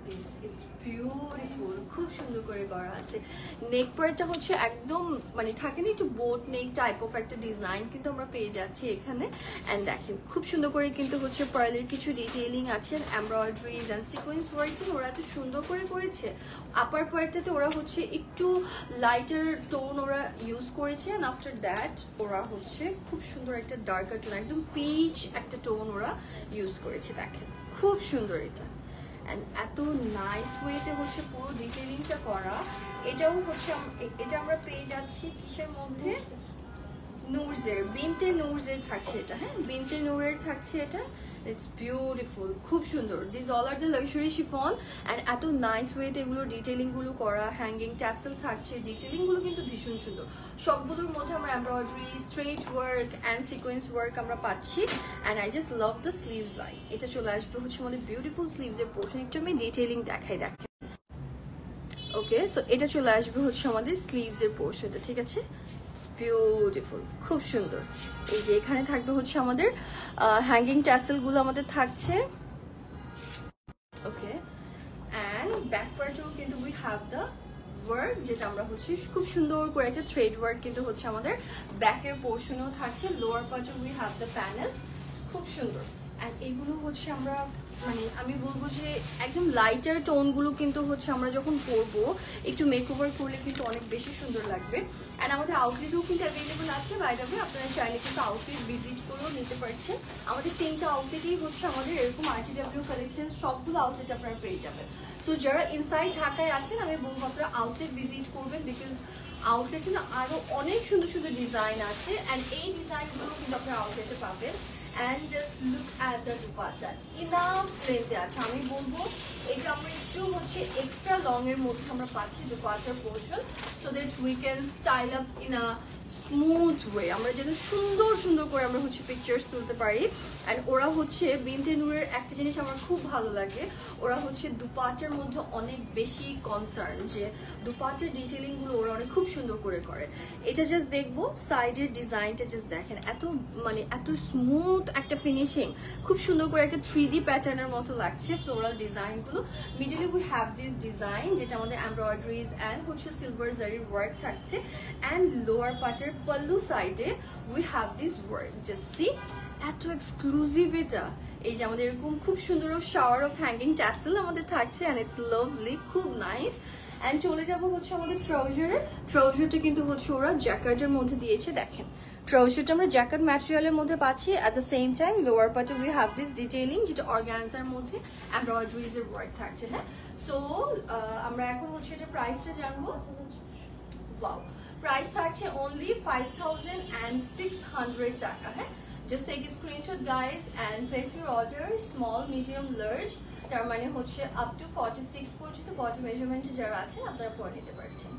This, it's beautiful, খুব সুন্দর করে করা আছে। নেক পার্টটা হচ্ছে একদম মানে থাকে না একটু বোট নেক টাইপ অফ একটা ডিজাইন কিন্তু আমরা পেয়ে যাচ্ছি এখানে। অ্যান্ড দেখেন খুব সুন্দর করে কিন্তু হচ্ছে পার্লের কিছু ডিটেইলিং আছে, এমব্রয়ডারিজ অ্যান্ড সিকোয়েন্স ওয়ার্কটা ওরা এত সুন্দর করে করেছে। আপার পার্টটাতে ওরা হচ্ছে একটু লাইটার টোন ওরা ইউজ করেছে, অ্যান্ড আফটার দ্যাট ওরা হচ্ছে খুব সুন্দর একটা ডার্কার টোন, একদম পিচ একটা টোন ওরা ইউজ করেছে। দেখেন খুব সুন্দর এটা, অ্যান্ড এত নাইস ওয়েতে হচ্ছে পুরো ডিটেইলিংটা করা। এটাও হচ্ছে এটা আমরা পেয়ে যাচ্ছি কিসের মধ্যে, নুরজের, বিনতে নুরজের থাকছে এটা। হ্যাঁ, বিনতে নূরের থাকছে এটা। ইটস বিউটিফুল, খুব সুন্দর। This all are the luxury chiffon, and এত নাইস ওয়েতে এগুলো ডিটেইলিংগুলো করা, হ্যাঙ্গিং ট্যাসেল থাকছে, ডিটেইলিংগুলো কিন্তু ভীষণ সুন্দর। সবগুলোর মধ্যে আমরা embroidery, straight work and sequence work আমরা পাচ্ছি। And I just love the sleeves line. এটা চলে আসবে হচ্ছে আমাদের বিউটিফুল স্লিভসের পোর্শন। একটু আমি ডিটেইলিং দেখাই। ওকে, সো এটা চলে আসবে হচ্ছে আমাদের স্লিভসের পোর্শনটা, ঠিক আছে? বিউটিফুল, খুব সুন্দর। এই যে এখানে থাকবে হচ্ছে আমাদের হ্যাঙ্গিং ট্যাসেলগুলো আমাদের থাকছে। ওকে, অ্যান্ড ব্যাক পার্টেও কিন্তু উই হ্যাভ দ্য ওয়ার্ক, যেটা আমরা হচ্ছে খুব সুন্দর করে একটা থ্রেড ওয়ার্ক কিন্তু হচ্ছে আমাদের ব্যাকের পোর্শনেও থাকছে। লোয়ার পার্টেও উই হ্যাভ দ্য প্যানেল, খুব সুন্দর। অ্যান্ড এগুলো হচ্ছে আমরা মানে আমি বলবো যে একদম লাইটার টোনগুলো কিন্তু হচ্ছে আমরা যখন পরবো একটু মেকওভার করলে কিন্তু অনেক বেশি সুন্দর লাগবে। অ্যান্ড আমাদের আউটলেটও কিন্তু অ্যাভেলেবল আছে, বাই দ্য ওয়ে আপনারা চাইলে কিন্তু আউটলেট ভিজিট করেও নিতে পারছেন। আমাদের 3টা আউটলেটেই হচ্ছে আমাদের এরকম RTW কালেকশন, সবগুলো আউটলেট আপনারা পেয়ে যাবেন। সো যারা ইনসাইড ঢাকায় আছেন আমি বলবো আপনারা আউটলেট ভিজিট করবেন, বিকজ আউটলেটে না আরও অনেক সুন্দর সুন্দর ডিজাইন আছে, অ্যান্ড এই ডিজাইনগুলো কিন্তু আপনারা আউটলেটে পাবেন। And just look at the dupatta, enough length আছে। আমি বলবো এটা আমরা একটু হচ্ছে এক্সট্রা লং এর মধ্যে আমরা পাচ্ছি দুপাট্টার portion, so that we can style up in a smooth way, আমরা যেন সুন্দর সুন্দর করে আমরা হচ্ছে পিকচার্স তুলতে পারি। অ্যান্ড ওরা হচ্ছে বিনতে নূরের একটা জিনিস আমার খুব ভালো লাগে, ওরা হচ্ছে দুপাট্টার মধ্যে অনেক বেশি কনসার্ন, যে দুপাট্টার ডিটেলিংগুলো ওরা অনেক খুব সুন্দর করে করে। এটা জাস্ট দেখবো সাইডের ডিজাইনটা জাস্ট দেখেন, এত মানে এত স্মুথ একটা ফিনিশিং, খুব সুন্দর করে একটা 3D প্যাটার্নের মতো লাগছে ফ্লোরাল ডিজাইনগুলো। মিডলে উই হ্যাভ দিস ডিজাইন, যেটা আমাদের এমব্রয়ডারিজ অ্যান্ড হচ্ছে সিলভার জারির ওয়ার্ক থাকছে। অ্যান্ড লোয়ার পার্টের পাল্লু সাইডে we have this work, just see এত এক্সক্লুসিভ এটা। এই যে আমাদের এরকম খুব সুন্দর শাওয়ার অফ হ্যাঙ্গিং ট্যাসেল আমাদের থাকছে, অ্যান্ড ইটস লাভলি, খুব নাইস। অ্যান্ড চলে যাবো হচ্ছে আমাদের ট্রাউজারে। ট্রাউজারটা কিন্তু হচ্ছে ওরা জ্যাকেটের মধ্যে দিয়েছে, দেখেন ট্রাউজারটা আমরা জ্যাকেট ম্যাটেরিয়ালের মধ্যে পাচ্ছি। At the same time lower পার্টে উই হ্যাভ দিস ডিটেইলিং, যেটা অর্গানজার মধ্যে এমব্রয়ডারিজের ওয়ার্ক থাকছে। হ্যাঁ, সো আমরা এখন হচ্ছে এটা প্রাইসটা জানবো। ওয়াও, প্রাইস থাকছে অনলি 5600 টাকা। হ্যাঁ, just take a screenshot guys and place your order, small, medium, large, তার মানে হচ্ছে up to 46 পর্যন্ত বডি মেজারমেন্টে যারা আছেন আপনারা পরে নিতে পারছেন।